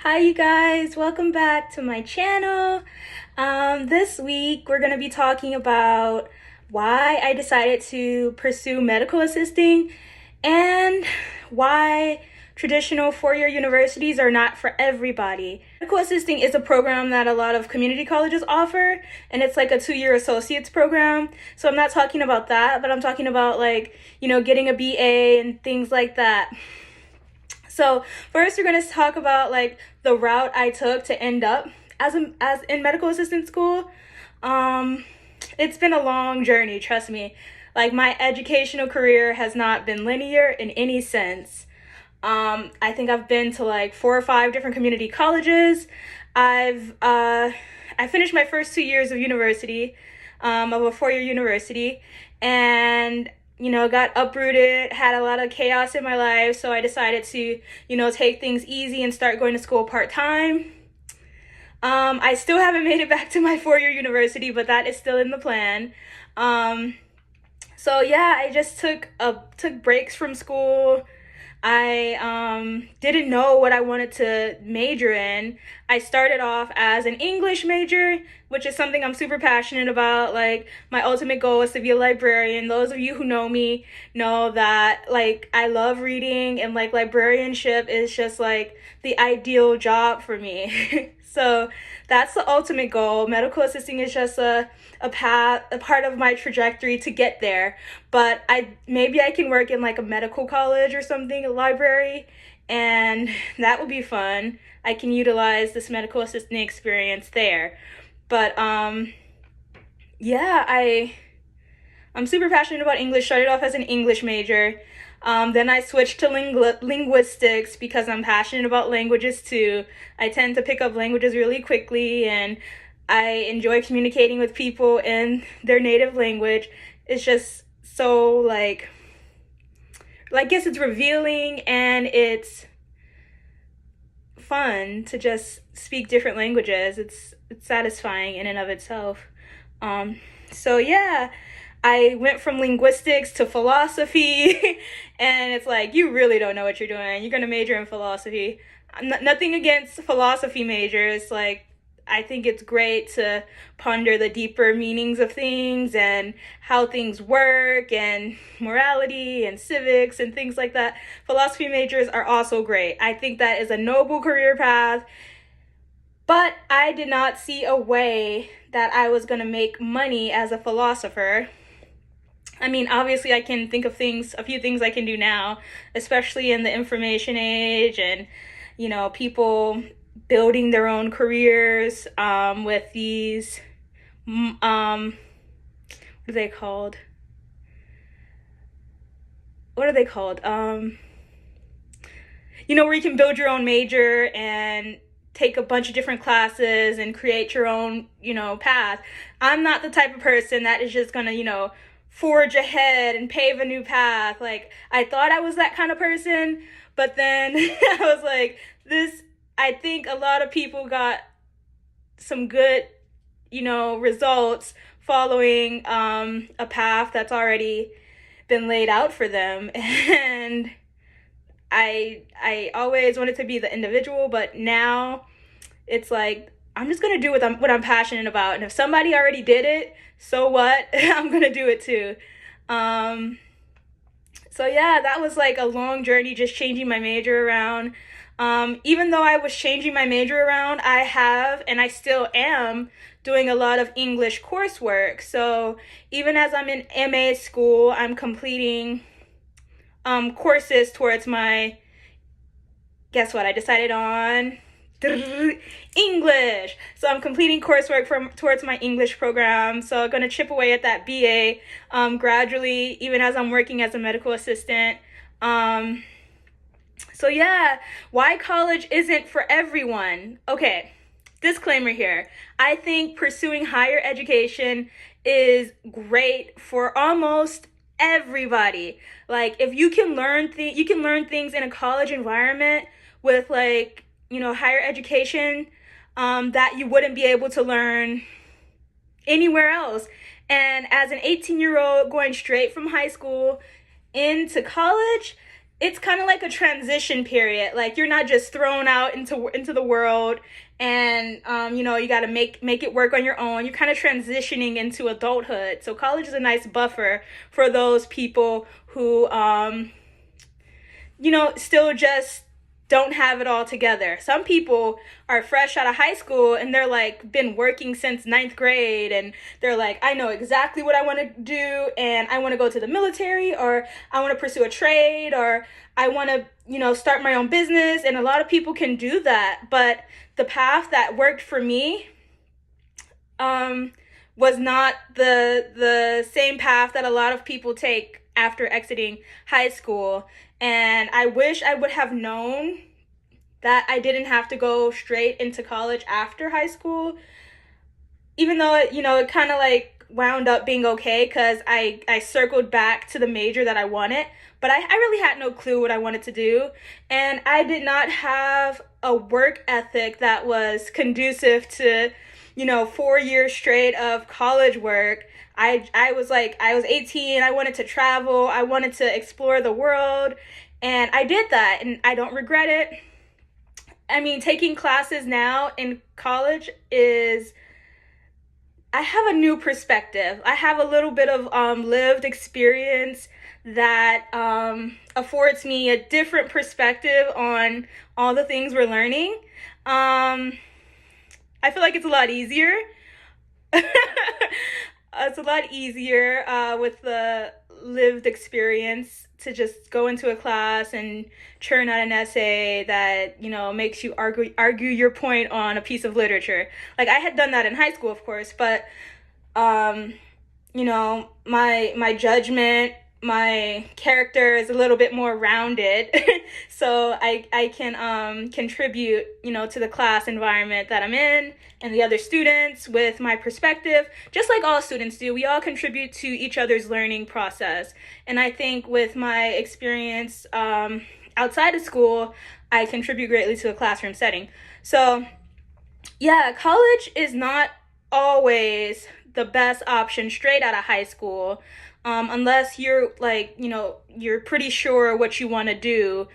Hi you guys, welcome back to my channel. This week we're going to be talking about why I decided to pursue medical assisting and why traditional four-year universities are not for everybody. Medical assisting is a program that a lot of community colleges offer, and it's like a 2-year associate's program. So I'm not talking about that, but I'm talking about getting a BA and things like that. So first, we're going to talk about the route I took to end up as in medical assistant school. It's been a long journey, trust me. Like, my educational career has not been linear in any sense. I think I've been to like 4 or 5 different community colleges. I finished my first 2 years of university, of a 4-year university, and got uprooted, had a lot of chaos in my life, so I decided to, take things easy and start going to school part-time. I still haven't made it back to my 4-year university, but that is still in the plan. So yeah, I just took breaks from school. I didn't know what I wanted to major in. I started off as an English major, which is something I'm super passionate about. Like, my ultimate goal is to be a librarian. Those of you who know me know that I love reading, and librarianship is just the ideal job for me. So that's the ultimate goal. Medical assisting is just a part of my trajectory to get there. But maybe I can work in a medical college or something, a library, and that would be fun. I can utilize this medical assisting experience there. But yeah, I'm super passionate about English. Started off as an English major. Then I switched to linguistics because I'm passionate about languages too. I tend to pick up languages really quickly, and I enjoy communicating with people in their native language. It's just so I guess it's revealing, and it's fun to just speak different languages. It's satisfying in and of itself. So yeah, I went from linguistics to philosophy, and it's you really don't know what you're doing. You're gonna major in philosophy. Nothing against philosophy majors. I think it's great to ponder the deeper meanings of things and how things work and morality and civics and things like that. Philosophy majors are also great. I think that is a noble career path, but I did not see a way that I was going to make money as a philosopher. I mean, obviously I can think of a few things I can do now, especially in the information age, and people building their own careers with these what are they called where you can build your own major and take a bunch of different classes and create your own path. I'm not the type of person that is just gonna forge ahead and pave a new path. I thought I was that kind of person, but then I was I think a lot of people got some good, results following a path that's already been laid out for them. And I always wanted to be the individual, but now it's I'm just gonna do what I'm passionate about, and if somebody already did it, so what? I'm gonna do it too. So yeah, that was a long journey, just changing my major around. Even though I was changing my major around, I have, and I still am, doing a lot of English coursework. So even as I'm in MA school, I'm completing courses towards my, guess what, I decided on English. So I'm completing coursework towards my English program. So I'm going to chip away at that BA gradually, even as I'm working as a medical assistant. So yeah, why college isn't for everyone. Okay, disclaimer here. I think pursuing higher education is great for almost everybody. If you can learn things in a college environment with higher education that you wouldn't be able to learn anywhere else. And as an 18-year-old going straight from high school into college, it's kind of like a transition period. Like you're not just thrown out into the world, and you got to make it work on your own. You're kind of transitioning into adulthood. So college is a nice buffer for those people who still just don't have it all together. Some people are fresh out of high school and they're like been working since ninth grade, and they're like, I know exactly what I want to do, and I want to go to the military, or I want to pursue a trade, or I want to, start my own business. And a lot of people can do that. But the path that worked for me was not the same path that a lot of people take after exiting high school. And I wish I would have known that I didn't have to go straight into college after high school, even though it kind of like wound up being okay because I circled back to the major that I wanted. But I really had no clue what I wanted to do, and I did not have a work ethic that was conducive to 4 years straight of college work. I was 18. I wanted to travel. I wanted to explore the world, and I did that, and I don't regret it. I mean, taking classes now in college I have a new perspective. I have a little bit of lived experience that affords me a different perspective on all the things we're learning. I feel like it's a lot easier. It's a lot easier with the lived experience to just go into a class and churn out an essay that makes you argue your point on a piece of literature. Like I had done that in high school, of course, but my judgment, my character is a little bit more rounded, so I can contribute to the class environment that I'm in and the other students with my perspective, just like all students do. We all contribute to each other's learning process, and I think with my experience outside of school, I contribute greatly to a classroom setting. So yeah, college is not always the best option straight out of high school, unless you're you're pretty sure what you want to do,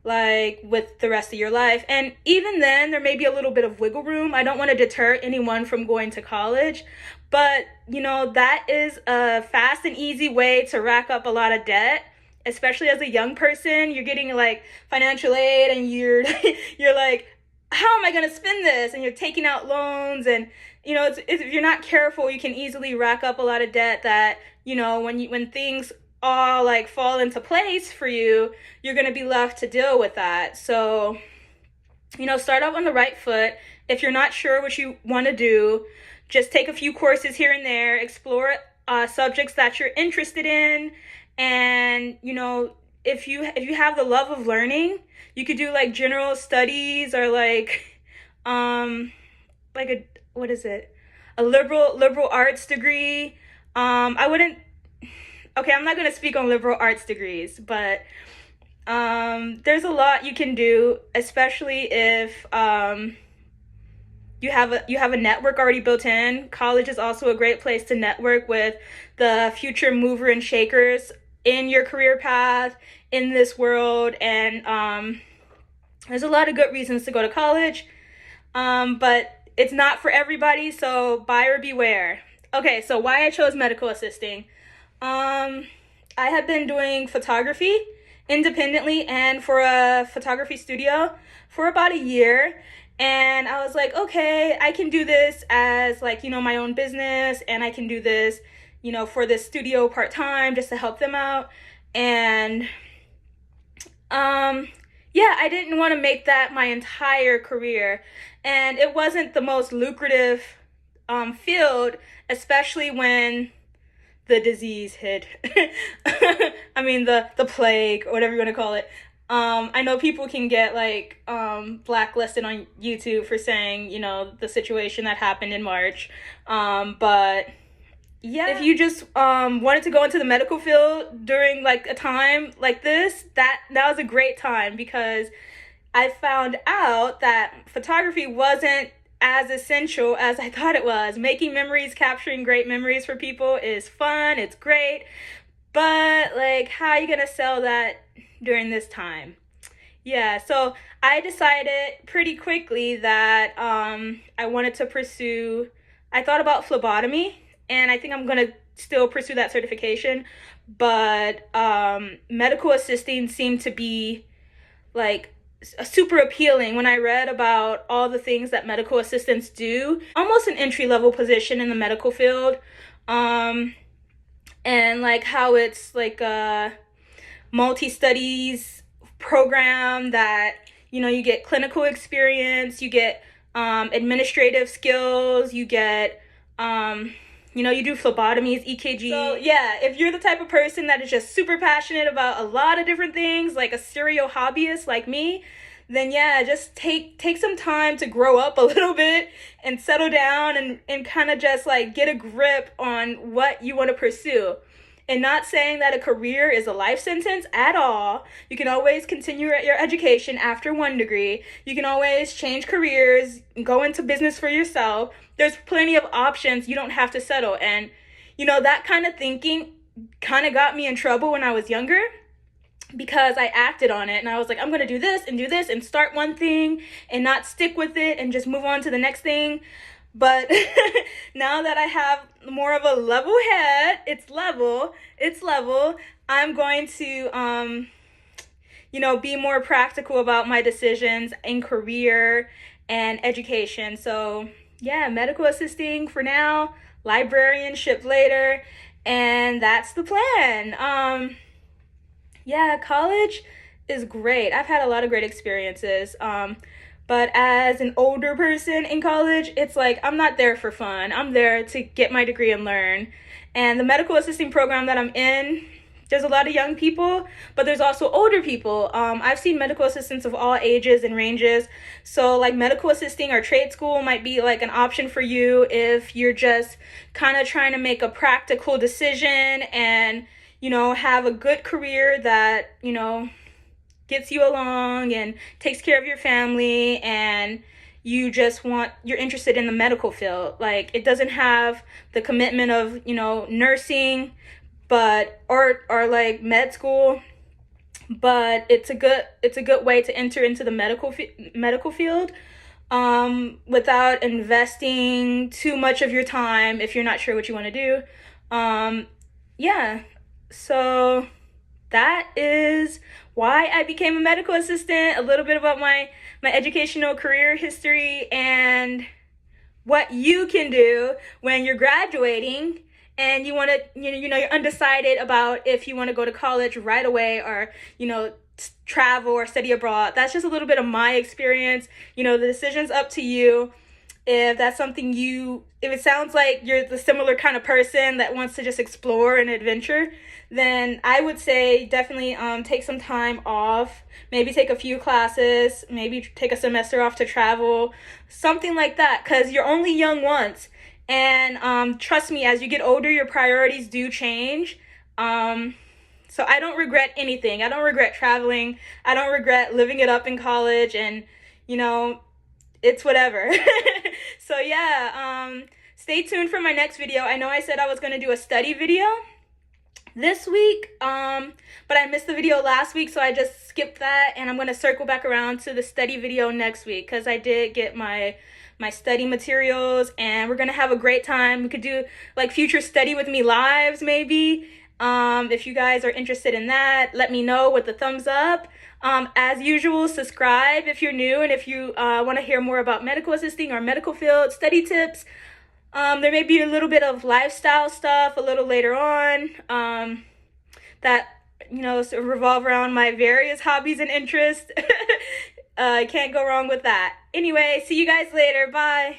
like with the rest of your life. And even then, there may be a little bit of wiggle room. I don't want to deter anyone from going to college, but that is a fast and easy way to rack up a lot of debt. Especially as a young person, you're getting like financial aid, and you're you're like, how am I going to spend this? And you're taking out loans, and if you're not careful, you can easily rack up a lot of debt that when things all like fall into place for you, you're going to be left to deal with that. So start off on the right foot. If you're not sure what you want to do, just take a few courses here and there, explore subjects that you're interested in, and if you have the love of learning, you could do like general studies, or like a what is it? A liberal arts degree. I wouldn't. Okay, I'm not gonna speak on liberal arts degrees, but there's a lot you can do, especially if you have a network already built in. College is also a great place to network with the future mover and shakers in your career path in this world, and there's a lot of good reasons to go to college, but it's not for everybody, so buyer beware. Okay, so why I chose medical assisting. I have been doing photography independently and for a photography studio for about a year, and I was like, okay, I can do this as my own business, and I can do this for this studio part-time just to help them out. And yeah, I didn't want to make that my entire career, and it wasn't the most lucrative field, especially when the disease hit. I mean, the plague, or whatever you want to call it. I know people can get blacklisted on YouTube for saying the situation that happened in March, but yeah, if you just wanted to go into the medical field during a time like this, that was a great time, because I found out that photography wasn't as essential as I thought it was. Making memories, capturing great memories for people is fun, it's great, but how are you gonna sell that during this time. Yeah, so I decided pretty quickly that I wanted to pursue, I thought about phlebotomy, and I think I'm going to still pursue that certification, but medical assisting seemed to be like super appealing when I read about all the things that medical assistants do. Almost an entry-level position in the medical field, and like how it's like a multi-studies program that, you know, you get clinical experience, you get administrative skills, you get you know, you do phlebotomies, EKG. So yeah, if you're the type of person that is just super passionate about a lot of different things, like a serial hobbyist like me, then yeah, just take some time to grow up a little bit and settle down and kind of just like get a grip on what you want to pursue. And not saying that a career is a life sentence at all. You can always continue your education after one degree. You can always change careers, go into business for yourself. There's plenty of options. You don't have to settle. And, you know, that kind of thinking kind of got me in trouble when I was younger, because I acted on it and I was like, I'm going to do this and start one thing and not stick with it and just move on to the next thing. But now that I have more of a level head, it's level, I'm going to, you know, be more practical about my decisions in career and education. So yeah, medical assisting for now, librarianship later, and that's the plan. Yeah, college is great. I've had a lot of great experiences. But as an older person in college, it's like I'm not there for fun. I'm there to get my degree and learn. And the medical assisting program that I'm in, there's a lot of young people, but there's also older people. I've seen medical assistants of all ages and ranges. So like medical assisting or trade school might be like an option for you if you're just kind of trying to make a practical decision and, you know, have a good career that, you know, gets you along and takes care of your family, and you're interested in the medical field. Like, it doesn't have the commitment of, you know, nursing, but or like med school, but it's a good way to enter into the medical field without investing too much of your time if you're not sure what you want to do. Yeah, so that is why I became a medical assistant, a little bit about my educational career history, and what you can do when you're graduating and you want to, you know, you're undecided about if you want to go to college right away or, you know, travel or study abroad. That's just a little bit of my experience. You know, the decision's up to you. If that's something if it sounds like you're the similar kind of person that wants to just explore and adventure, then I would say definitely take some time off, maybe take a few classes, maybe take a semester off to travel, something like that, because you're only young once. And trust me, as you get older, your priorities do change. So I don't regret anything. I don't regret traveling. I don't regret living it up in college, and, you know, it's whatever. So yeah, stay tuned for my next video. I know I said I was going to do a study video this week, but I missed the video last week, so I just skipped that, and I'm going to circle back around to the study video next week, because I did get my study materials, and we're going to have a great time. We could do like future study with me lives maybe. If you guys are interested in that, let me know with the thumbs up. As usual, subscribe if you're new, and if you want to hear more about medical assisting or medical field study tips. There may be a little bit of lifestyle stuff a little later on that, you know, sort of revolve around my various hobbies and interests. I can't go wrong with that. Anyway, see you guys later. Bye.